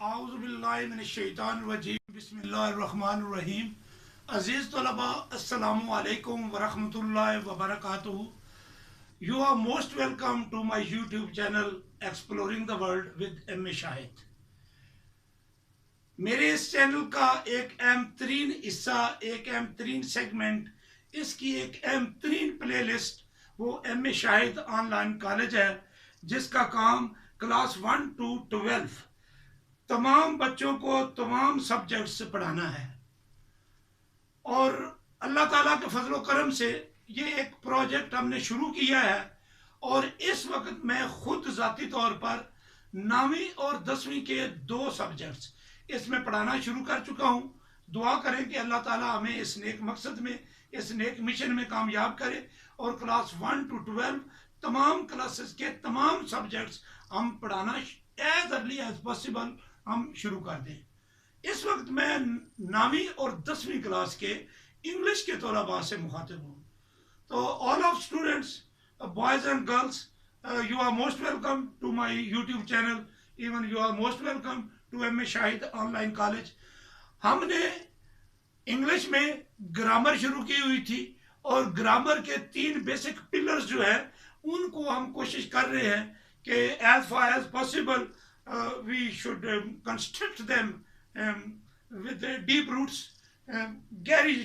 आउज़ुबिल्लाहिमिनश्शैतानिर्रजीम बिस्मिल्लाहिर्रहमानिर्रहीम। अज़ीज़ तलबा, अस्सलामु अलैकुम वरहमतुल्लाहि वबरकातुहू। You are most welcome to my YouTube channel Exploring the World with M.A. Shahid. मेरे इस चैनल का एक अहम तरीन हिस्सा, एक अहम तरीन सेगमेंट, इसकी एक अहम तरीन प्लेलिस्ट वो M.A. शाहिद ऑनलाइन कॉलेज है, जिसका काम क्लास 1 to 12 तमाम बच्चों को तमाम सब्जेक्ट्स से पढ़ाना है। और अल्लाह ताला के फजल करम से ये एक प्रोजेक्ट हमने शुरू किया है और इस वक्त मैं खुद ज़ाती तौर पर 9वीं और 10वीं के 2 सब्जेक्ट्स इसमें पढ़ाना शुरू कर चुका हूँ। दुआ करें कि अल्लाह ताला हमें इस नेक मकसद में, इस नेक मिशन में कामयाब करे और क्लास 1 to 12 तमाम क्लासेस के तमाम सब्जेक्ट्स हम पढ़ाना एज अर्ली एज पॉसिबल हम शुरू कर दें। इस वक्त मैं 9वीं और 10वीं क्लास के इंग्लिश के तलबा से मुखातिब हूँ। तो all of students, boys and girls, you are most welcome to my YouTube channel, even you are most welcome to M.A. Shahid online college. हमने इंग्लिश में ग्रामर शुरू की हुई थी और ग्रामर के 3 बेसिक पिलर्स जो है उनको हम कोशिश कर रहे हैं कि as far as possible we should construct them with deep roots, गहरी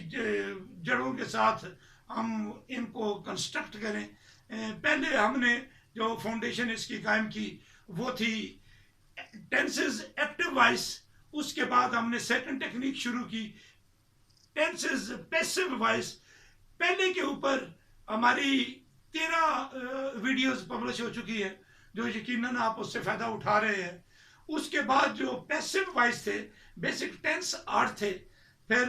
जड़ों के साथ हम इनको कंस्ट्रक्ट करें। पहले हमने जो फाउंडेशन इसकी कायम की वो थी टेंसेस एक्टिव वॉइस। उसके बाद हमने सेकंड टेक्निक शुरू की टेंसेस पैसिव वॉइस। पहले के ऊपर हमारी 13 वीडियोस पब्लिश हो चुकी है जो यकीनन आप उससे फ़ायदा उठा रहे हैं। उसके बाद जो पैसिव वॉइस थे, बेसिक टेंस 8 थे। फिर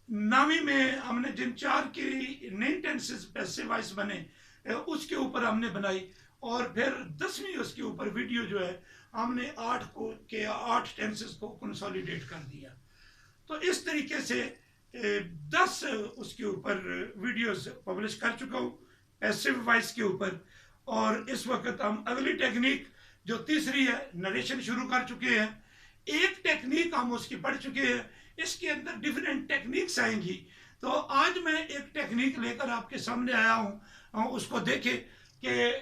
9वीं में हमने जिन 4 की नई टेंसेस पैसिव वॉइस बने उसके ऊपर हमने बनाई और फिर 10वीं उसके ऊपर वीडियो जो है हमने 8 टेंसेस को कंसोलिडेट कर दिया। तो इस तरीके से 10 उसके ऊपर वीडियोस पब्लिश कर चुका हूँ पैसिव वॉइस के ऊपर। और इस वक्त हम अगली टेक्निक जो तीसरी है नरेशन शुरू कर चुके हैं। एक टेक्निक हम उसकी पढ़ चुके हैं, इसके अंदर डिफरेंट टेक्निक्स आएंगी। तो आज मैं एक टेक्निक लेकर आपके सामने आया हूं, उसको देखें कि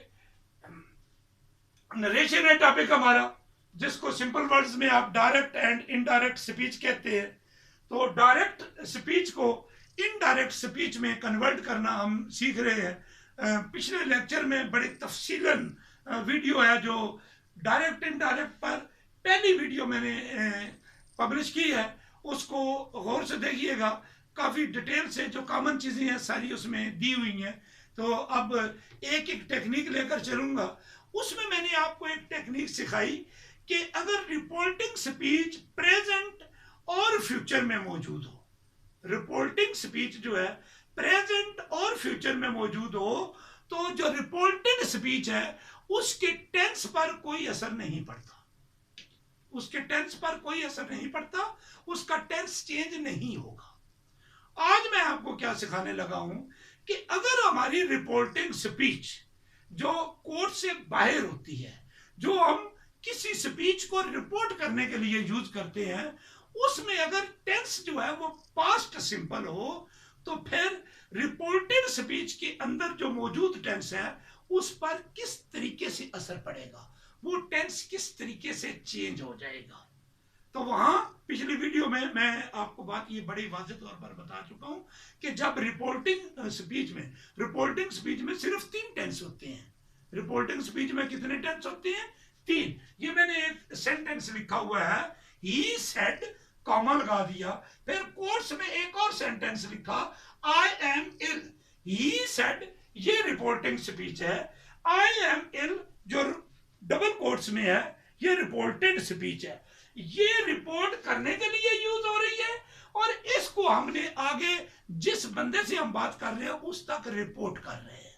नरेशन है टॉपिक हमारा, जिसको सिंपल वर्ड्स में आप डायरेक्ट एंड इनडायरेक्ट स्पीच कहते हैं। तो डायरेक्ट स्पीच को इनडायरेक्ट स्पीच में कन्वर्ट करना हम सीख रहे हैं। पिछले लेक्चर में बड़े तफसीलन वीडियो है जो डायरेक्ट इनडायरेक्ट पर पहली वीडियो मैंने पब्लिश की है, उसको गौर से देखिएगा। काफ़ी डिटेल से जो कॉमन चीज़ें हैं सारी उसमें दी हुई हैं। तो अब एक एक टेक्निक लेकर चलूँगा। उसमें मैंने आपको एक टेक्निक सिखाई कि अगर रिपोर्टिंग स्पीच प्रेजेंट और फ्यूचर में मौजूद हो, रिपोर्टिंग स्पीच जो है प्रेजेंट और फ्यूचर में मौजूद हो, तो जो रिपोर्टेड स्पीच है उसके टेंस पर कोई असर नहीं पड़ता, उसके टेंस पर कोई असर नहीं पड़ता, उसका टेंस चेंज नहीं होगा। आज मैं आपको क्या सिखाने लगा हूं कि अगर हमारी रिपोर्टिंग स्पीच जो कोर्ट से बाहर होती है, जो हम किसी स्पीच को रिपोर्ट करने के लिए यूज करते हैं, उसमें अगर टेंस जो है वो पास्ट सिंपल हो, तो फिर रिपोर्टेड स्पीच के अंदर जो मौजूद टेंस है उस पर किस तरीके से असर पड़ेगा, वो टेंस किस तरीके से चेंज हो जाएगा। तो वहां पिछली वीडियो में मैं आपको बात ये बड़ी वाज़ेह तौर पर बता चुका हूं कि जब रिपोर्टिंग स्पीच में सिर्फ 3 टेंस होते हैं। रिपोर्टिंग स्पीच में कितने टेंस होते हैं? 3। ये मैंने एक सेंटेंस लिखा हुआ है, ही सेड, कॉमा लगा दिया, फिर कोट्स में एक और सेंटेंस लिखा, I am ill. He said ये रिपोर्टिंग स्पीच है, आई एम इल जो डबल कोट्स में है ये रिपोर्टेड स्पीच है। ये रिपोर्ट करने के लिए यूज हो रही है और इसको हमने आगे जिस बंदे से हम बात कर रहे हैं उस तक रिपोर्ट कर रहे हैं।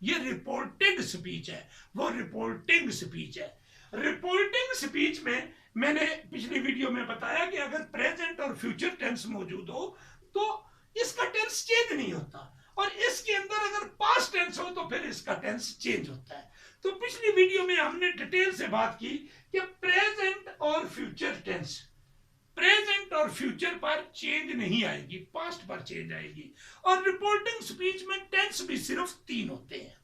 ये रिपोर्टेड स्पीच है, वो रिपोर्टिंग स्पीच है। रिपोर्टिंग स्पीच में मैंने पिछली वीडियो में बताया कि अगर प्रेजेंट और फ्यूचर टेंस मौजूद हो तो इसका टेंस चेंज नहीं होता, और इसके अंदर अगर पास्ट टेंस हो तो फिर इसका टेंस चेंज होता है। तो पिछली वीडियो में हमने डिटेल से बात की कि प्रेजेंट और फ्यूचर फ्यूचर टेंस, प्रेजेंट और फ्यूचर पर चेंज नहीं आएगी, पास्ट पर चेंज आएगी। और रिपोर्टिंग स्पीच में टेंस भी सिर्फ 3 होते हैं।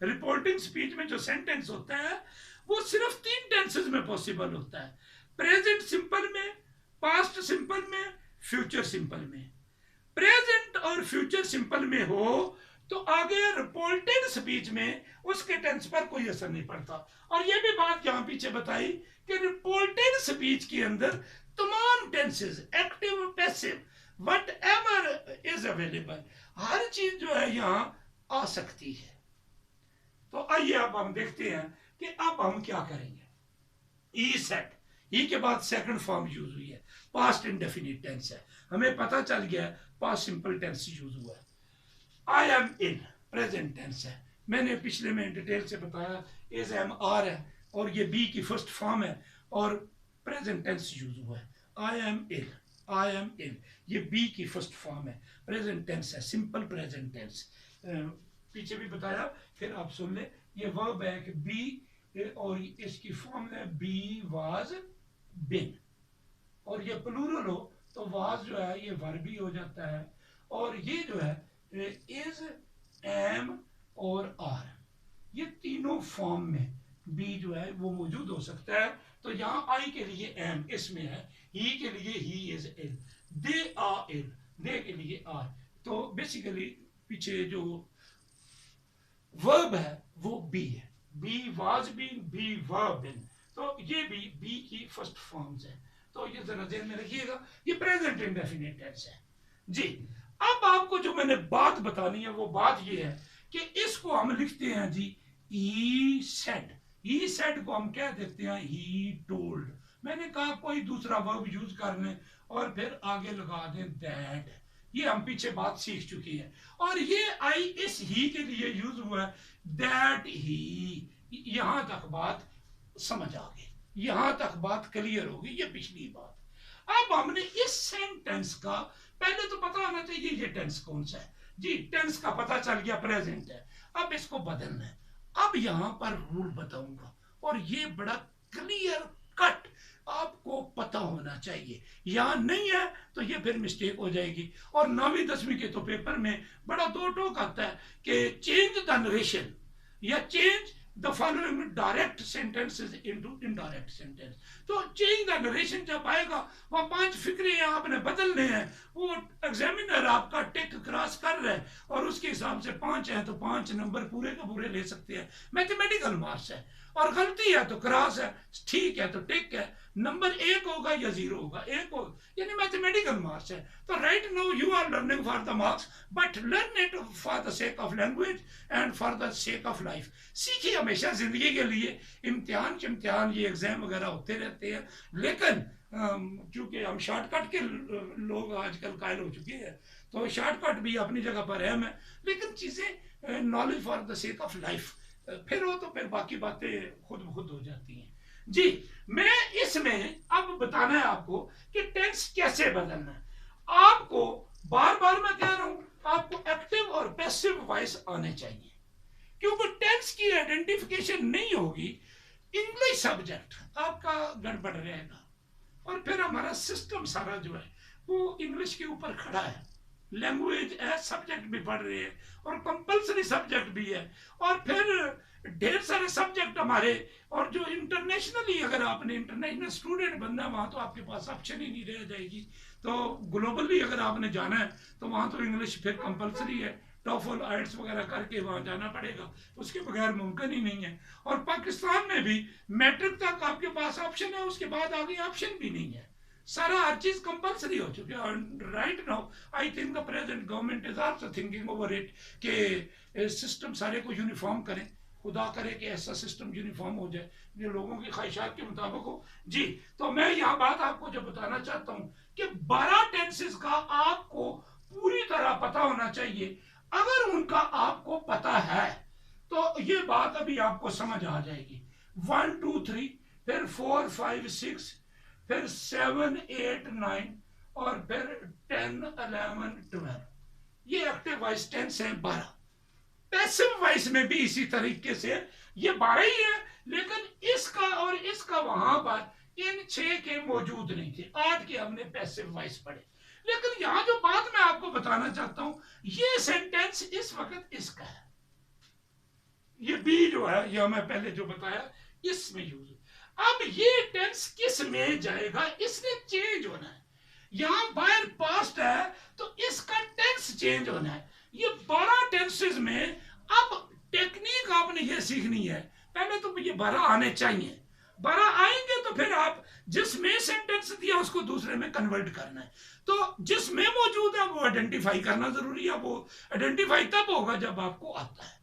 रिपोर्टिंग स्पीच में जो सेंटेंस होता है वो सिर्फ 3 टेंसेस में पॉसिबल होता है, प्रेजेंट सिंपल में, पास्ट सिंपल में, फ्यूचर सिंपल में। प्रेजेंट और फ्यूचर सिंपल में हो तो आगे रिपोर्टेड स्पीच में उसके टेंस पर कोई असर नहीं पड़ता। और ये भी बात यहां पीछे बताई कि रिपोर्टेड स्पीच के अंदर तमाम tenses, active, passive, whatever is available, हर चीज जो है यहां आ सकती है। तो आइए अब हम देखते हैं कि अब हम क्या करेंगे। ई सेट, ई के बाद सेकंड फॉर्म यूज हुई है, पास्ट इंडेफिनिट टेंस है, हमें पता चल गया पास्ट सिंपल टेंस यूज हुआ है। I am in, present tense है, मैंने पिछले में डिटेल से बताया, इज एम आर है और ये बी की फर्स्ट फॉर्म है और प्रेजेंट टेंस यूज हुआ है। I am in, I am इन, ये बी की फर्स्ट फॉर्म है, प्रेजेंट टेंस है, सिंपल प्रेजेंट टेंस। पीछे भी बताया, फिर आप सुन ले, ये वर्ब है कि बी और इसकी फॉर्म है बी वाज बिन, और ये प्लूरल हो तो वाज जो है ये वर्ब ही हो जाता है, और ये जो है इज, एम और आर, ये तीनों फॉर्म में बी जो है वो मौजूद हो सकता है। तो यहाँ आई के लिए एम इसमें है, ही के लिए he is ill, they are इल, दे के लिए आर। तो बेसिकली पीछे जो वर्ब है वो बी है, बी वाज बीन, बी वर बिन, तो ये भी बी की फर्स्ट फॉर्म्स है। तो ये जरा ध्यान में रखिएगा, ये प्रेजेंट इंडेफिनिट टेंस है जी। अब आपको जो मैंने बात बतानी है वो बात ये है कि इसको हम लिखते हैं जी ई सेड, ई सेड को हम क्या देखते हैं, ही टोल्ड। मैंने कहा कोई दूसरा वर्ब यूज कर लें और फिर आगे लगा दें दैट, ये हम पीछे बात सीख चुकी है। और ये आई इस ही के लिए यूज हुआ है, दैट ही, यहां तक बात समझ आ गई, यहां तक बात क्लियर होगी, ये पिछली बात। अब हमने इस सेंटेंस का पहले तो पता होना चाहिए ये टेंस कौन सा है जी, टेंस का पता चल गया प्रेजेंट है, अब इसको बदलना है। अब यहां पर रूल बताऊंगा और ये बड़ा क्लियर कट आपको पता होना चाहिए, यहां नहीं है तो ये फिर मिस्टेक हो जाएगी। और 9वीं 10वीं के तो पेपर में बड़ा दो टोक आता है कि चेंज द नरेशन या change the following direct sentences into indirect sentence। तो चेंज द नरेशन जब आएगा वह 5 फिक्रे आपने बदलने हैं, वो एग्जामिनर आपका टिक क्रॉस कर रहा है और उसके हिसाब से 5 है तो 5 नंबर पूरे के पूरे ले सकते हैं, मैथमेटिकल मार्क्स है। और गलती है तो क्रॉस है, ठीक है तो टिक है, नंबर 1 होगा या 0 होगा, 1 होगा, यानी मैथमेटिकल मार्क्स है। तो right now you are learning for the marks, but learn it for the sake of language and for the sake of life. सीखिए हमेशा जिंदगी के लिए, इम्तिहान ये एग्जाम वगैरह होते रहते हैं, लेकिन क्योंकि हम शॉर्टकट के लोग आजकल कायल हो चुके हैं, तो शॉर्टकट भी अपनी जगह पर अहम है, लेकिन चीजें knowledge for the sake of life फिर हो तो फिर बाकी बातें खुद ब खुद हो जाती हैं जी। मैं इसमें अब बताना है आपको कि टेंस कैसे बदलना है। आपको बार बार मैं कह रहा हूं, आपको एक्टिव और पैसिव वॉइस आने चाहिए, क्योंकि टेंस की आइडेंटिफिकेशन नहीं होगी, इंग्लिश सब्जेक्ट आपका गड़बड़ रहेगा और फिर हमारा सिस्टम सारा जो है वो इंग्लिश के ऊपर खड़ा है। लैंग्वेज एज सब्जेक्ट भी पढ़ रहे हैं और कंपलसरी सब्जेक्ट भी है, और फिर ढेर सारे सब्जेक्ट हमारे, और जो इंटरनेशनली अगर आपने इंटरनेशनल स्टूडेंट बनना है वहां तो आपके पास ऑप्शन ही नहीं रह जाएगी। तो ग्लोबली अगर आपने जाना है तो वहां तो इंग्लिश फिर कंपलसरी है, टॉफल आइट्स वगैरह करके वहां जाना पड़ेगा, उसके बगैर मुमकिन ही नहीं है। और पाकिस्तान में भी मैट्रिक तक आपके पास ऑप्शन है, उसके बाद आगे ऑप्शन भी नहीं है, सारा हर चीज कंपलसरी हो चुकी है। Right now I think the present government is also thinking over it कि सिस्टम सारे को यूनिफॉर्म करें, खुदा करे कि ऐसा सिस्टम यूनिफॉर्म हो जाए जो लोगों की ख्वाहिशात के मुताबिक हो जी। तो मैं यहाँ बात आपको जो बताना चाहता हूँ कि 12 टेंसेस का आपको पूरी तरह पता होना चाहिए। अगर उनका आपको पता है तो ये बात अभी आपको समझ आ जाएगी। 1 2 3 फिर 4 5 6 फिर 7 8 9 और फिर 10 11 12, ये एक्टिव वॉइस टेंस है 12। पैसिव वॉइस में भी इसी तरीके से ये 12 ही है, लेकिन इसका और इसका वहां पर इन 6 के मौजूद नहीं थे, 8 के हमने पैसिव वॉइस पढ़े। लेकिन यहां जो बात मैं आपको बताना चाहता हूं, ये सेंटेंस इस वक्त इसका है, ये बी जो है, यह मैं पहले जो बताया इसमें यूज। अब ये टेंस किस में जाएगा, इसने चेंज होना है। यहां बायर पास्ट है तो इसका टेंस चेंज होना है। ये 12 टेंसेस में अब टेक्निक आपने ये सीखनी है। पहले तो ये 12 आने चाहिए, 12 आएंगे तो फिर आप जिसमें सेंटेंस दिया उसको दूसरे में कन्वर्ट करना है। तो जिसमें मौजूद है वो आइडेंटिफाई करना जरूरी है। वो आइडेंटिफाई तब होगा जब आपको आता है,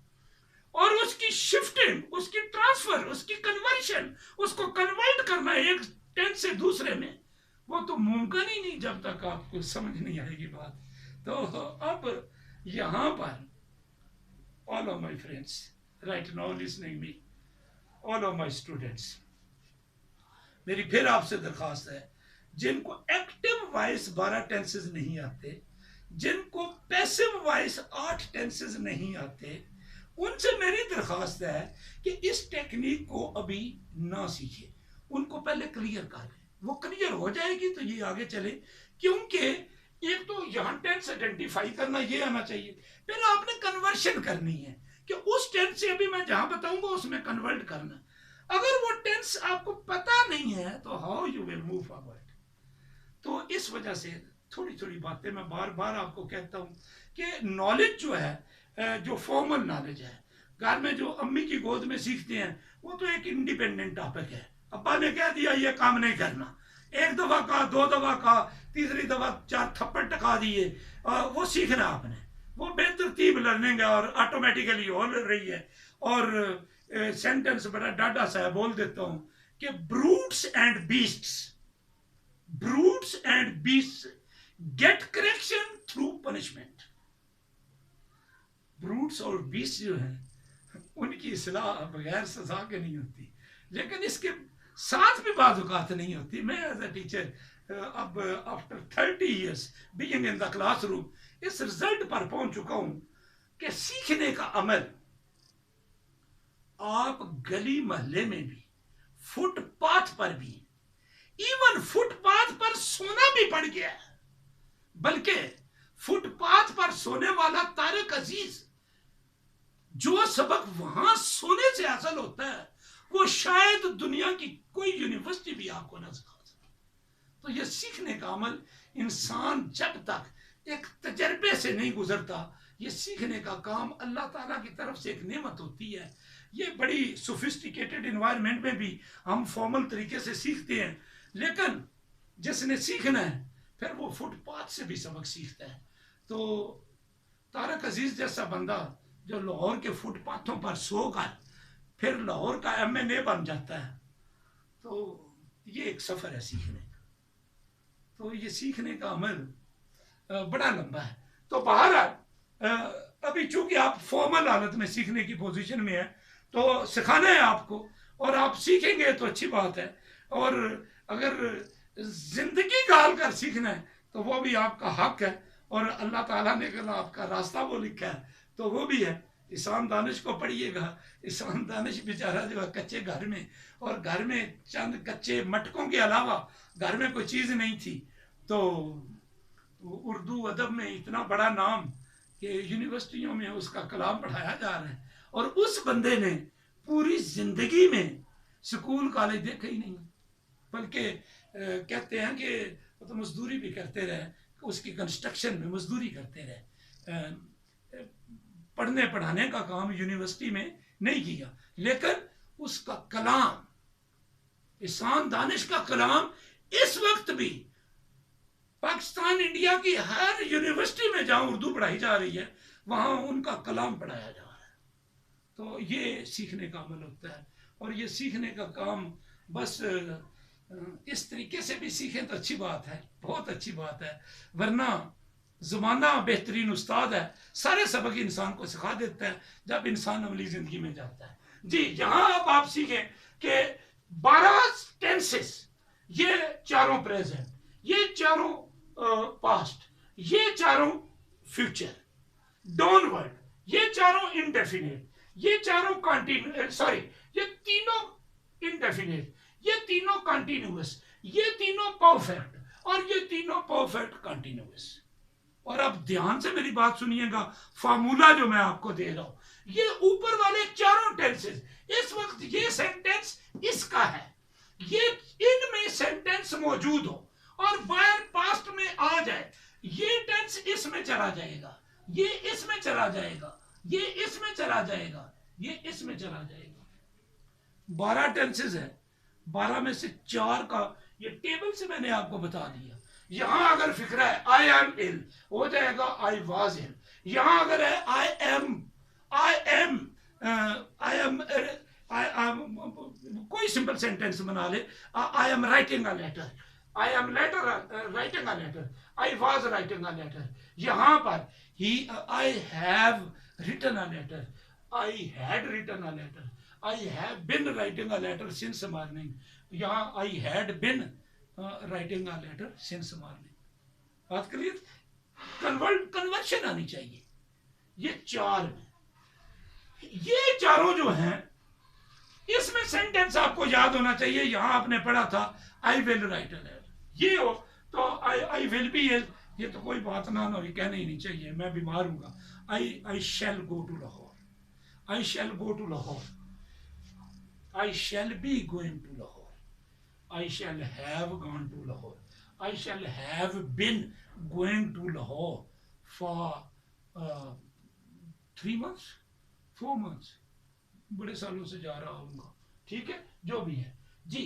और उसकी शिफ्टिंग, उसकी ट्रांसफर, उसकी कन्वर्शन, उसको कन्वर्ट करना एक टेंस से दूसरे में, वो तो मुमकिन ही नहीं जब तक आपको समझ नहीं आएगी बात। तो अब यहां पर all of my friends right now listening me, all of my students, मेरी फिर आपसे दरखास्त है, जिनको एक्टिव वॉइस 12 टेंसेस नहीं आते, जिनको पैसिव वॉइस 8 टेंसेस नहीं आते, उनसे मेरी दरखास्त है कि इस टेक्निक को अभी ना सीखे, उनको पहले क्लियर कर लें। वो क्लियर हो जाएगी तो ये आगे चले, क्योंकि एक तो यहाँ टेंस आइडेंटिफाई करना ये आना चाहिए, फिर आपने कन्वर्शन करनी है कि उस टेंस से अभी मैं जहां बताऊंगा उसमें कन्वर्ट करना। अगर वो टेंस आपको पता नहीं है तो how you will move forward. तो इस वजह से थोड़ी थोड़ी बातें मैं बार बार आपको कहता हूं कि नॉलेज जो है, जो फॉर्मल नॉलेज है, घर में जो अम्मी की गोद में सीखते हैं, वो तो एक इंडिपेंडेंट टॉपिक है। अब्बा ने कह दिया ये काम नहीं करना, एक दफा कहा, 2 दफा कहा, तीसरी दफा 4 थप्पड़ टका दिए, वो सीखना आपने। वो बेतरतीब लर्निंग है और ऑटोमेटिकली हो रही है। और सेंटेंस बड़ा डाटा सा है, बोल देता हूं कि brutes and beasts, brutes and beasts get correction through punishment. Brutes और बीस्ट जो हैं उनकी इस्लाह बगैर सजा के नहीं होती, लेकिन इसके साथ भी बाज़ औक़ात नहीं होती। मैं एज ए टीचर अब after 30 years being in the classroom इस रिजल्ट पर पहुंच चुका हूं कि सीखने का अमल आप गली मोहल्ले में भी, फुटपाथ पर भी, इवन फुटपाथ पर सोना भी पड़ गया है। बल्कि फुटपाथ पर सोने वाला तारिक अजीज, जो सबक वहां सोने से हासिल होता है वो शायद दुनिया की कोई यूनिवर्सिटी भी आपको ना सिखा सके। तो ये सीखने का अमल इंसान जब तक एक तजर्बे से नहीं गुजरता, ये सीखने का काम अल्लाह ताला की तरफ से एक नेमत होती है। ये बड़ी सोफिस्टिकेटेड एनवायरनमेंट में भी हम फॉर्मल तरीके से सीखते हैं, लेकिन जिसने सीखना है फिर वो फुटपाथ से भी सबक सीखता है। तो तारिक अजीज जैसा बंदा जो लाहौर के फुटपाथों पर सोकर फिर लाहौर का MNA बन जाता है, तो ये एक सफर है सीखने का। तो ये सीखने का अमल बड़ा लंबा है। तो बहरहाल अभी चूंकि आप फॉर्मल हालत में सीखने की पोजीशन में है, तो सिखाना है आपको, और आप सीखेंगे तो अच्छी बात है। और अगर जिंदगी गाल कर सीखना है तो वो भी आपका हक है, और अल्लाह ताला ने अगर आपका रास्ता वो लिखा है तो वो भी है। ईसान दानिश को पढ़िएगा। ईसान दानिश बेचारा जो है कच्चे घर में, और घर में चंद कच्चे मटकों के अलावा घर में कोई चीज़ नहीं थी, तो उर्दू अदब में इतना बड़ा नाम कि यूनिवर्सिटियों में उसका कलाम पढ़ाया जा रहा है। और उस बंदे ने पूरी जिंदगी में स्कूल कॉलेज देखा ही नहीं, बल्कि कहते हैं कि वो तो मजदूरी भी करते रहे, उसकी कंस्ट्रक्शन में मजदूरी करते रहे, पढ़ने पढ़ाने का काम यूनिवर्सिटी में नहीं किया। लेकिन उसका कलाम, ईसान दानिश का कलाम इस वक्त भी पाकिस्तान इंडिया की हर यूनिवर्सिटी में जहां उर्दू पढ़ाई जा रही है वहां उनका कलाम पढ़ाया जा रहा है। तो ये सीखने का अमल होता है, और ये सीखने का काम बस इस तरीके से भी सीखें तो अच्छी बात है, बहुत अच्छी बात है। वरना ज़माना बेहतरीन उस्ताद है, सारे सबक इंसान को सिखा देता है जब इंसान अमली ज़िंदगी में जाता है। जी, यहाँ अब आप सीखें कि 12 टेंसेस, ये चारों प्रेजेंट, ये चारों पास्ट, ये चारों फ्यूचर, डाउनवर्ड, ये चारों इनडेफिनेट, ये चारों ये तीनों इनडेफिनेट, ये तीनों कंटिन्यूअस, ये तीनों परफेक्ट और ये तीनों परफेक्ट कंटिन्यूअस। और अब ध्यान से मेरी बात सुनिएगा, फार्मूला जो मैं आपको दे रहा हूं, ये ऊपर वाले चारों टेंसेस, इस वक्त ये सेंटेंस इसका है, ये इनमें सेंटेंस मौजूद हो और बायर पास्ट में आ जाए, ये टेंस इसमें चला जाएगा, ये इसमें चला जाएगा, ये इसमें चला जाएगा, ये इसमें चला जाएगा। 12 टेंसेस है, 12 में से 4 का ये टेबल से मैंने आपको बता दिया। यहां अगर फिक्र है आई एम इल, हो जाएगा आई वाज इल। यहां अगर है आई एम कोई सिंपल सेंटेंस बना ले, I am writing a letter, I am writing a letter, I was writing a letter. यहां पर ही I have written a letter, I had written a letter, I have been writing a letter since morning. यहां I had been writing a letter since morning. बात clear? Conversion आनी चाहिए। ये 4 में, ये चारों जो हैं, इसमें सेंटेंस आपको याद होना चाहिए। यहां आपने पढ़ा था I will write a letter, ये हो तो आई विल बी इल, ये तो कोई बात ना हो, कहना ही नहीं चाहिए, मैं बीमार हूँ। I shall go to Lahore, I shall go to Lahore, I shall be going to Lahore, I shall have gone to Lahore, I shall have been going to Lahore for 3 months, 4 months, बड़े सालों से जा रहा हूँ। ठीक है, जो भी है जी,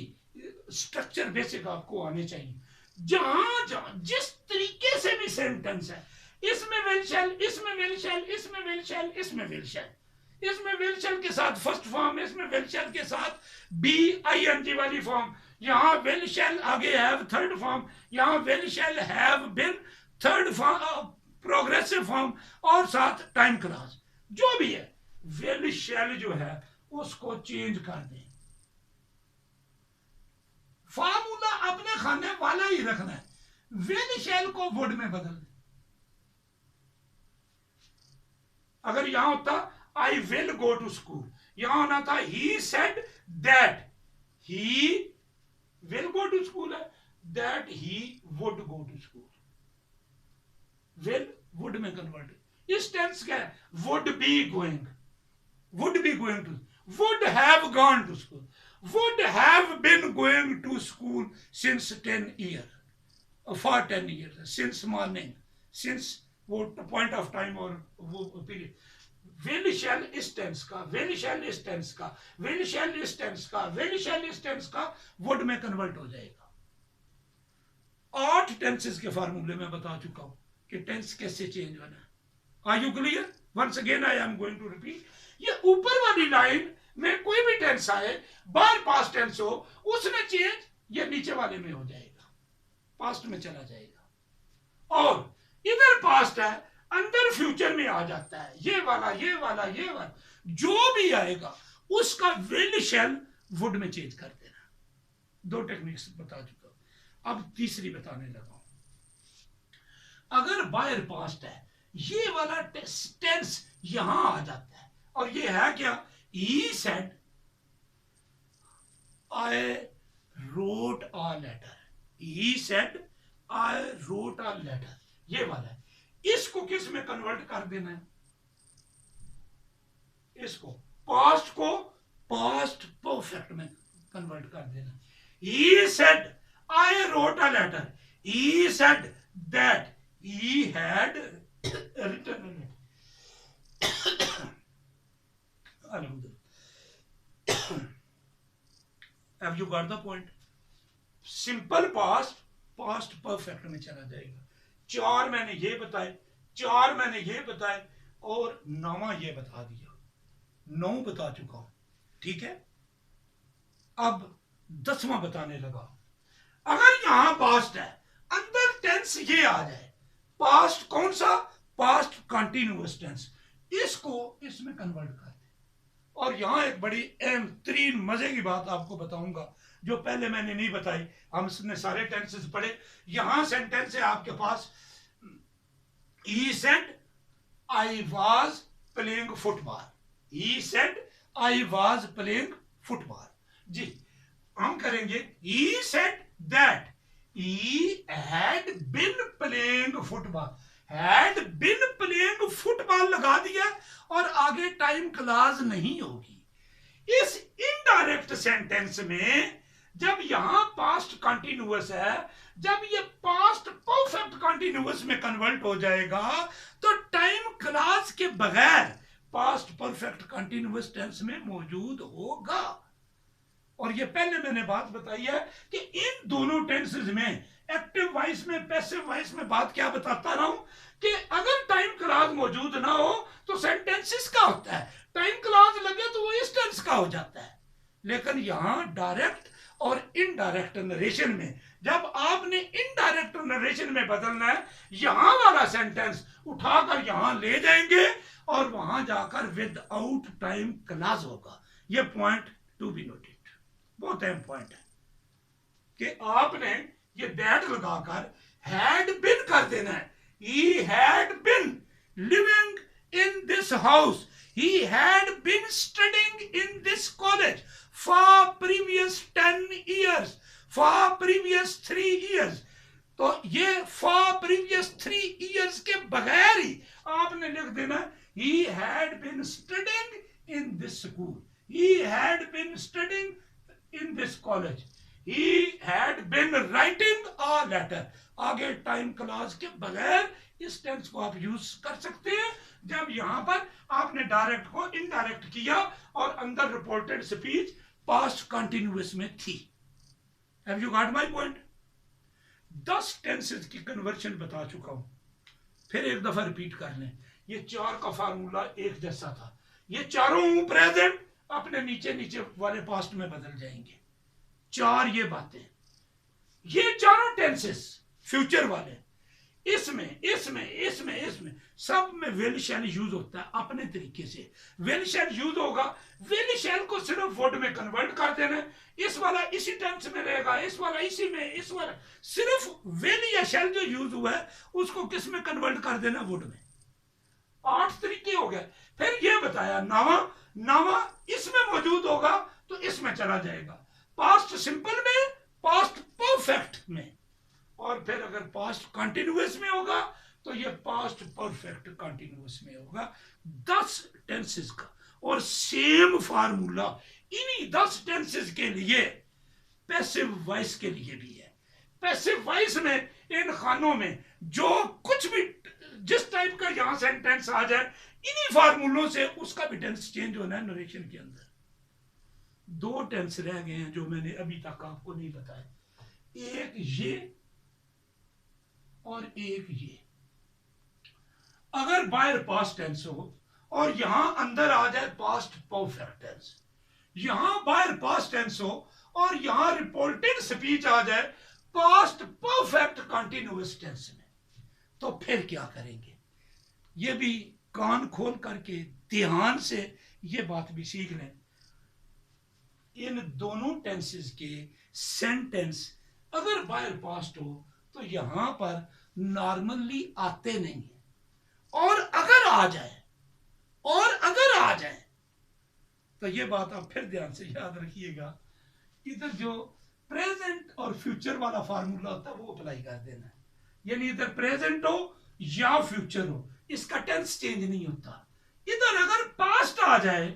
स्ट्रक्चर बेसिक आपको आने चाहिए। जहां जहां जिस तरीके से भी सेंटेंस है, इसमें विल शैल, इसमें विल शैल, इसमें विल शैल, इसमें विल शैल, इसमें विल शैल के साथ फर्स्ट फॉर्म, इसमें विल शैल के साथ बी आई एन जी वाली फॉर्म, यहां विल शैल आगे हैव थर्ड फॉर्म, यहां will shall have been third form progressive form, और साथ टाइम क्लास। जो भी है विल शैल जो है उसको चेंज कर दें, फार्मूला अपने खाने वाला ही रखना है, विल शैल को वुड में बदल दें। अगर यहां होता I will go to school, यहां होना था ही said that he will go to school है, that he would go to school, will would में कन्वर्ट। इस टेंस क्या है? Would be going, would be going to, would have gone to school, would have been going to school since 10 year, for 10 year, since morning, since वो point of time और वो period. Will शैल इस tense का, will शैल इस tense का, will शैल इस tense का, will शैल इस टेंस का वुड में कन्वर्ट हो जाएगा। 8 टेंसेस के फार्मूले में बता चुका हूं कि टेंस कैसे चेंज होना है। Are you clear? Once again I am going to repeat. ये ऊपर वाली लाइन में कोई भी टेंस आए, बार पास्ट टेंस हो, उसमें चेंज ये नीचे वाले में हो जाएगा, पास्ट में चला जाएगा। और इधर पास्ट है, अंदर फ्यूचर में आ जाता है, ये वाला ये वाला ये वाला, जो भी आएगा उसका विल शैल वुड में चेंज कर देना। 2 टेक्निक्स बता चुका हूं, अब तीसरी बताने लगा हूं। अगर बायर पास्ट है, ये वाला टेंस यहां आ जाता है, और ये है क्या? He said I wrote a letter, he said I wrote a letter, ये वाला है। इसको किस में कन्वर्ट कर देना है? इसको पास्ट को पास्ट परफेक्ट में कन्वर्ट कर देना। He said I wrote a letter, he said that he had written a letter. Have you got the point? Simple past past perfect में चला जाएगा। 4 मैंने ये बताए, 4 मैंने ये बताए, और 9वां ये बता दिया, 9 बता चुका हूं। ठीक है, अब 10वां बताने लगा। अगर यहां पास्ट है, अंदर टेंस ये आ जाए, पास्ट कौन सा? पास्ट कंटिन्यूअस टेंस, इसको इसमें कन्वर्ट कर दे। और यहां एक बड़ी अहम तरीन मजे की बात आपको बताऊंगा, जो पहले मैंने नहीं बताई। हमने सारे टेंसेस पढ़े, यहां सेंटेंस है आपके पास, he said I was playing football, he said I was playing football। जी, हम करेंगे he said that he had been playing football, had been playing football लगा दिया और आगे टाइम क्लास नहीं होगी। इस इनडायरेक्ट सेंटेंस में जब यहां पास्ट कंटिन्यूअस है, जब ये पास्ट परफेक्ट कंटिन्यूअस में कन्वर्ट हो जाएगा तो टाइम क्लास के बगैर पास्ट परफेक्ट कंटिन्यूअस टेंस में मौजूद होगा। और ये पहले मैंने बात बताई है कि इन दोनों टेंसेस में, एक्टिव वॉइस में, पैसिव वॉइस में, बात क्या बताता रहा हूं कि अगर टाइम क्लास मौजूद ना हो तो सेंटेंसेस का होता है, टाइम क्लास लगे तो वो इस टेंस का हो जाता है। लेकिन यहां डायरेक्ट और इनडायरेक्ट नरेशन में जब आपने इनडायरेक्ट नरेशन में बदलना है, यहां वाला सेंटेंस उठाकर यहां ले जाएंगे और वहां जाकर विदाउट टाइम क्लास होगा। ये पॉइंट टू बी नोटेड, बहुत अहम पॉइंट है कि आपने ये दैट लगाकर हैड बिन कर देना है। he had been living in this house, he had been studying in this college for previous 10 years, for previous 3 years। तो ये for previous 3 years के बगैर ही आपने लिख देना he had been studying in this school, he had been studying in this college, he had been writing a letter। आगे time class के बगैर इस टेंस को आप यूज कर सकते हैं जब यहां पर आपने डायरेक्ट को इनडायरेक्ट किया और अंदर रिपोर्टेड स्पीच पास्ट कंटिन्यूअस में थी। Have you got my point? 10 tenses की कन्वर्शन बता चुका हूं, फिर एक दफा रिपीट कर लें। ये 4 का फार्मूला एक जैसा था, ये चारों प्रेजेंट अपने नीचे नीचे वाले पास्ट में बदल जाएंगे। 4 ये बातें, ये चारों टेंसेस फ्यूचर वाले, इसमें इसमें इसमें इसमें सब में विल शैल यूज होता है अपने तरीके से। विल शैल यूज होगा, विल शैल को सिर्फ वुड में कन्वर्ट कर देना, इस वाला इसी टेंस में रहेगा, इस वाला इसी में, इस वाला सिर्फ विल या शैल जो यूज हुआ है उसको किस में कन्वर्ट कर देना, वुड में। 8 तरीके हो गए। फिर ये बताया नावा, नावा इसमें मौजूद होगा तो इसमें चला जाएगा, पास्ट सिंपल में, पास्ट परफेक्ट में, और फिर अगर पास्ट कंटिन्यूअस में होगा तो ये पास्ट परफेक्ट कंटिन्यूअस में होगा। 10 टेंसेस का और सेम फार्मूला इन्हीं 10 टेंसेस के लिए पैसिव वॉइस के लिए भी है। पैसिव वॉइस में इन खानों में जो कुछ भी जिस टाइप का यहां सेंटेंस आ जाए, इन्हीं फार्मूलों से उसका भी टेंस चेंज होना है नरेशन के अंदर। 2 टेंस रह गए हैं जो मैंने अभी तक आपको नहीं बताया, एक ये और एक ये। अगर बाहर पास्ट टेंस हो और यहां अंदर आ जाए पास्ट परफेक्ट टेंस, यहां बाहर पास्ट टेंस हो और यहां रिपोर्टेड स्पीच आ जाए पास्ट परफेक्ट कंटिन्यूअस टेंस में, तो फिर क्या करेंगे? ये भी कान खोल करके ध्यान से ये बात भी सीख लें। इन दोनों टेंसेस के सेंटेंस अगर बाहर पास्ट हो तो यहां पर नॉर्मली आते नहीं है, और अगर आ जाए, और अगर आ जाए तो ये बात आप फिर ध्यान से याद रखिएगा, इधर जो प्रेजेंट और फ्यूचर वाला फार्मूला होता है वो अप्लाई कर देना है। यानी इधर प्रेजेंट हो या फ्यूचर हो, इसका टेंस चेंज नहीं होता। इधर अगर पास्ट आ जाए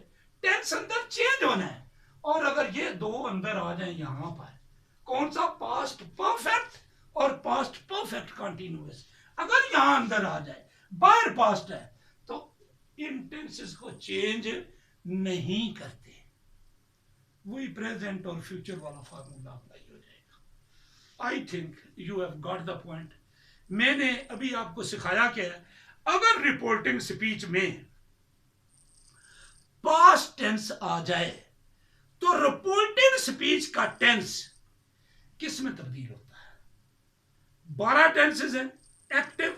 टेंस अंदर चेंज होना है, और अगर ये 2 अंदर आ जाए यहां पर, कौन सा, पास्ट परफेक्ट और पास्ट परफेक्ट कंटिन्यूअस, अगर यहां अंदर आ जाए, बाहर पास्ट है, तो इन टेंसेस को चेंज नहीं करते, वही प्रेजेंट और फ्यूचर वाला फार्मूला अप्लाई हो जाएगा। I think you have got the point. मैंने अभी आपको सिखाया क्या है, अगर रिपोर्टिंग स्पीच में पास्ट टेंस आ जाए तो रिपोर्टेड स्पीच का टेंस किस में तब्दील होता है? 12 टेंसेस हैं एक्टिव,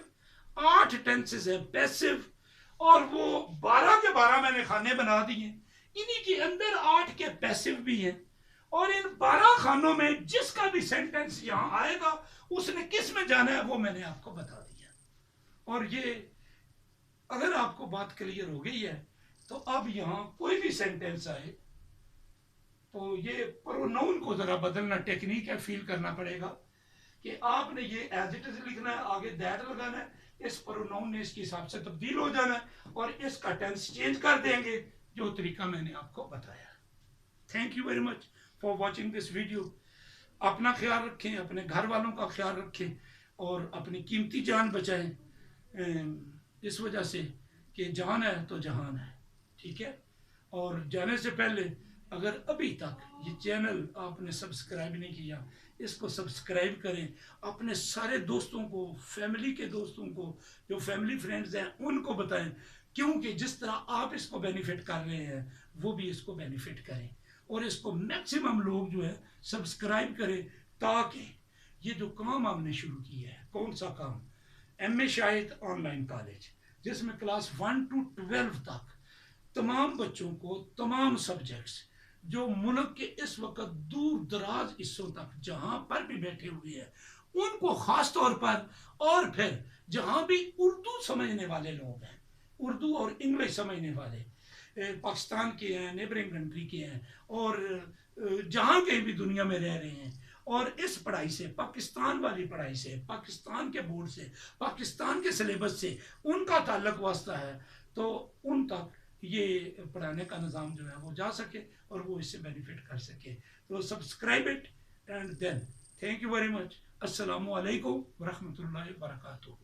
8 टेंसेस हैं पैसिव, और वो 12 के 12 मैंने खाने बना दिए, इन्हीं के अंदर 8 के पैसिव भी हैं, और इन 12 खानों में जिसका भी सेंटेंस यहां आएगा उसने किस में जाना है वो मैंने आपको बता दिया। और ये अगर आपको बात क्लियर हो गई है तो अब यहां कोई भी सेंटेंस आए तो ये प्रोनाउन को ज़रा बदलना टेक्निक है, फील करना पड़ेगा कि आपने ये एज इट इज लिखना है, आगे दैट लगाना है, इस प्रोनाउन ने इसके हिसाब से तब्दील हो जाना है और इसका टेंस चेंज कर देंगे, जो तरीका मैंने आपको बताया। Thank you very much for watching this video. अपना ख्याल रखें, अपने घर वालों का ख्याल रखें और अपनी कीमती जान बचाएं, इस वजह से कि जान है तो जहान है, ठीक है। और जाने से पहले अगर अभी तक ये चैनल आपने सब्सक्राइब नहीं किया, इसको सब्सक्राइब करें, अपने सारे दोस्तों को, फैमिली के दोस्तों को, जो फैमिली फ्रेंड्स हैं उनको बताएं, क्योंकि जिस तरह आप इसको बेनिफिट कर रहे हैं वो भी इसको बेनिफिट करें और इसको मैक्सिमम लोग जो है सब्सक्राइब करें, ताकि ये जो काम हमने शुरू किया है, कौन सा काम, एमए शाहिद ऑनलाइन कॉलेज, जिसमें क्लास 1 to 12 तक तमाम बच्चों को तमाम सब्जेक्ट्स जो मुल्क के इस वक्त दूर दराज हिस्सों तक जहां पर भी बैठे हुए हैं उनको खास तौर पर, और फिर जहां भी उर्दू समझने वाले लोग हैं, उर्दू और इंग्लिश समझने वाले पाकिस्तान के हैं, नेबरिंग कंट्री के हैं और जहां कहीं भी दुनिया में रह रहे हैं और इस पढ़ाई से, पाकिस्तान वाली पढ़ाई से, पाकिस्तान के बोर्ड से, पाकिस्तान के सिलेबस से उनका ताल्लुक वास्ता है, तो उन तक ये पढ़ाने का निज़ाम जो है वो जा सके और वो इससे बेनिफिट कर सके। तो subscribe it and then thank you very much. अस्सलामु अलैकुम व रहमतुल्लाहि व बरकातुहू।